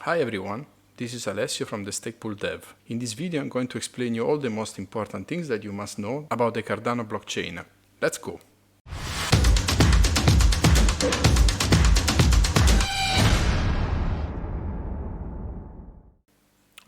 Hi everyone, this is Alessio from the Stake Pool Dev. In this video I'm going to explain you all the most important things that you must know about the Cardano blockchain. Let's go!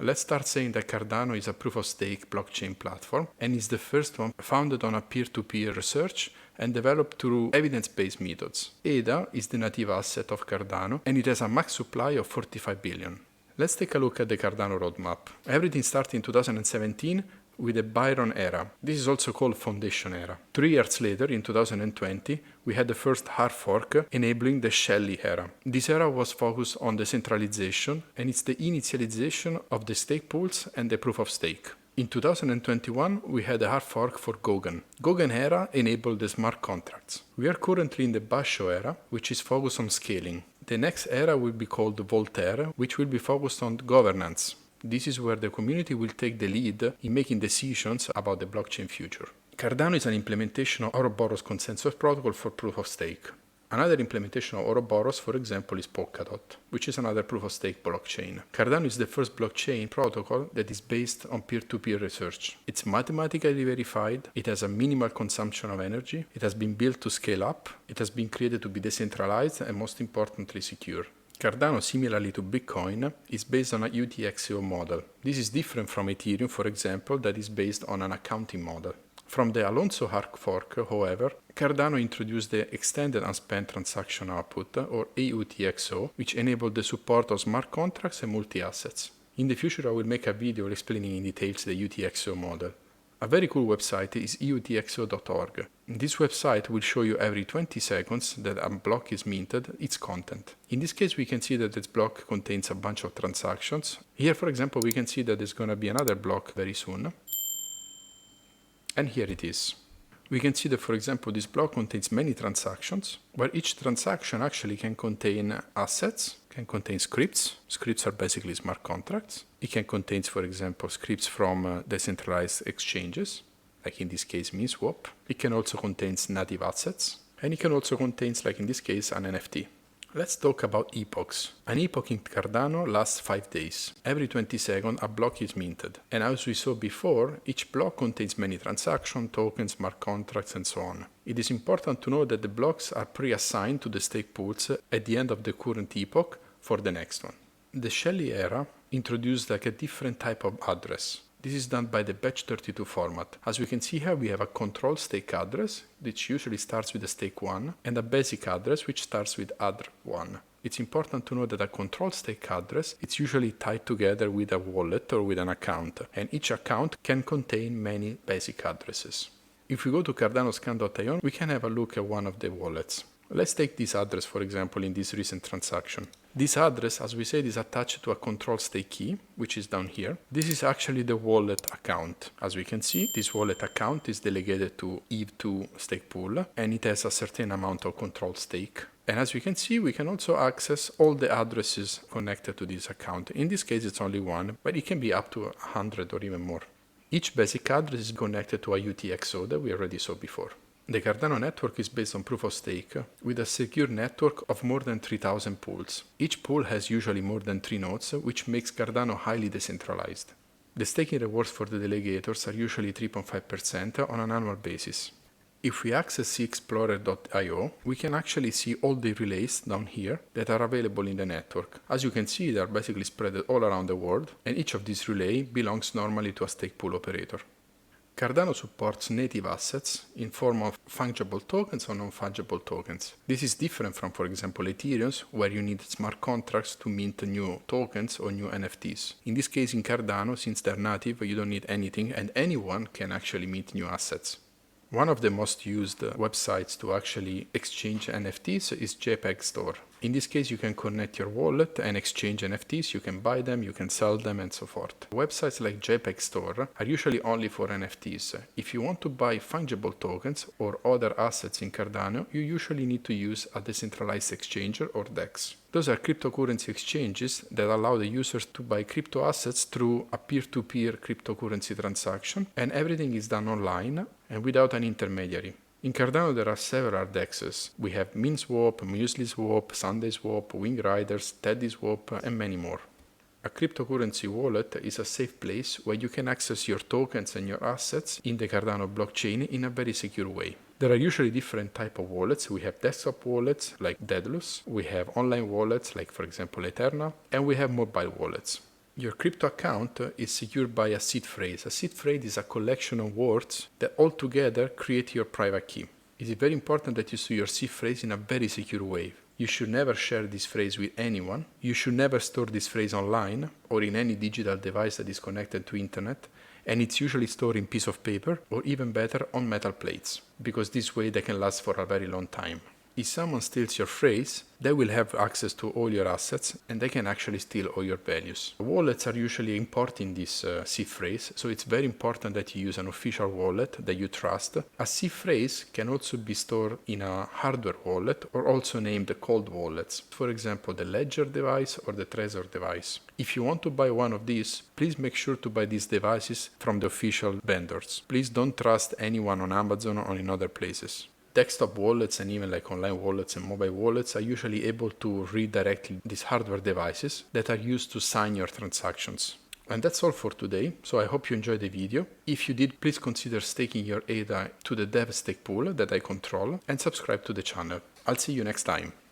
Let's start saying that Cardano is a proof-of-stake blockchain platform and is the first one founded on a peer-to-peer research and developed through evidence-based methods. ADA is the native asset of Cardano and it has a max supply of 45 billion. Let's take a look at the Cardano roadmap. Everything started in 2017 with the Byron era. This is also called Foundation era. 3 years later, in 2020, we had the first hard fork enabling the Shelley era. This era was focused on decentralization and it's the initialization of the stake pools and the proof of stake. In 2021, we had a hard fork for Gauguin. Gauguin era enabled the smart contracts. We are currently in the Basho era, which is focused on scaling. The next era will be called Voltaire, which will be focused on governance. This is where the community will take the lead in making decisions about the blockchain future. Cardano is an implementation of Ouroboros consensus protocol for proof of stake. Another implementation of Ouroboros, for example, is Polkadot, which is another proof-of-stake blockchain. Cardano is the first blockchain protocol that is based on peer-to-peer research. It's mathematically verified, it has a minimal consumption of energy, it has been built to scale up, it has been created to be decentralized and most importantly secure. Cardano, similarly to Bitcoin, is based on a UTXO model. This is different from Ethereum, for example, that is based on an accounting model. From the Alonso hard fork, however, Cardano introduced the Extended Unspent Transaction Output, or UTXO, which enabled the support of smart contracts and multi-assets. In the future I will make a video explaining in details the UTXO model. A very cool website is utxo.org. This website will show you every 20 seconds that a block is minted, its content. In this case we can see that this block contains a bunch of transactions. Here, for example, we can see that there's going to be another block very soon. And here it is. We can see that, for example, this block contains many transactions, where each transaction actually can contain assets, can contain scripts. Scripts are basically smart contracts. It can contain, for example, scripts from decentralized exchanges, like in this case MinSwap. It can also contain native assets, and it can also contain, like in this case, an NFT. Let's talk about epochs. An epoch in Cardano lasts 5 days. Every 20 seconds a block is minted. And as we saw before, each block contains many transactions, tokens, smart contracts and so on. It is important to know that the blocks are pre-assigned to the stake pools at the end of the current epoch for the next one. The Shelley era introduced like a different type of address. This is done by the batch 32 format. As we can see here, we have a control stake address, which usually starts with a stake 1, and a basic address, which starts with add 1. It's important to know that a control stake address is usually tied together with a wallet or with an account, and each account can contain many basic addresses. If we go to cardanoscan.io, we can have a look at one of the wallets. Let's take this address, for example, in this recent transaction. This address, as we said, is attached to a control stake key, which is down here. This is actually the wallet account. As we can see, this wallet account is delegated to EVE2 stake pool, and it has a certain amount of control stake. And as we can see, we can also access all the addresses connected to this account. In this case, it's only one, but it can be up to 100 or even more. Each basic address is connected to a UTXO that we already saw before. The Cardano network is based on proof of stake with a secure network of more than 3,000 pools. Each pool has usually more than 3 nodes, which makes Cardano highly decentralized. The staking rewards for the delegators are usually 3.5% on an annual basis. If we access cexplorer.io, we can actually see all the relays down here that are available in the network. As you can see, they are basically spread all around the world, and each of these relays belongs normally to a stake pool operator. Cardano supports native assets in form of fungible tokens or non-fungible tokens. This is different from, for example, Ethereum, where you need smart contracts to mint new tokens or new NFTs. In this case, in Cardano, since they're native, you don't need anything and anyone can actually mint new assets. One of the most used websites to actually exchange NFTs is JPEG Store. In this case, you can connect your wallet and exchange NFTs, you can buy them, you can sell them, and so forth. Websites like JPEG Store are usually only for NFTs. If you want to buy fungible tokens or other assets in Cardano, you usually need to use a decentralized exchanger or DEX. Those are cryptocurrency exchanges that allow the users to buy crypto assets through a peer-to-peer cryptocurrency transaction, and everything is done online and without an intermediary. In Cardano there are several DEXs. We have MinSwap, MuesliSwap, SundaySwap, Wing Riders, TeddySwap, and many more. A cryptocurrency wallet is a safe place where you can access your tokens and your assets in the Cardano blockchain in a very secure way. There are usually different types of wallets. We have desktop wallets like Daedalus, we have online wallets like for example Eterna, and we have mobile wallets. Your crypto account is secured by a seed phrase. A seed phrase is a collection of words that all together create your private key. It is very important that you store your seed phrase in a very secure way. You should never share this phrase with anyone. You should never store this phrase online or in any digital device that is connected to internet. And it's usually stored in piece of paper or even better on metal plates, because this way they can last for a very long time. If someone steals your phrase, they will have access to all your assets and they can actually steal all your values. Wallets are usually importing this seed phrase, so it's very important that you use an official wallet that you trust. A seed phrase can also be stored in a hardware wallet or also named cold wallets, for example the Ledger device or the Trezor device. If you want to buy one of these, please make sure to buy these devices from the official vendors. Please don't trust anyone on Amazon or in other places. Desktop wallets and even like online wallets and mobile wallets are usually able to read directly these hardware devices that are used to sign your transactions. And that's all for today, so I hope you enjoyed the video. If you did, please consider staking your ADA to the dev stake pool that I control and subscribe to the channel. I'll see you next time.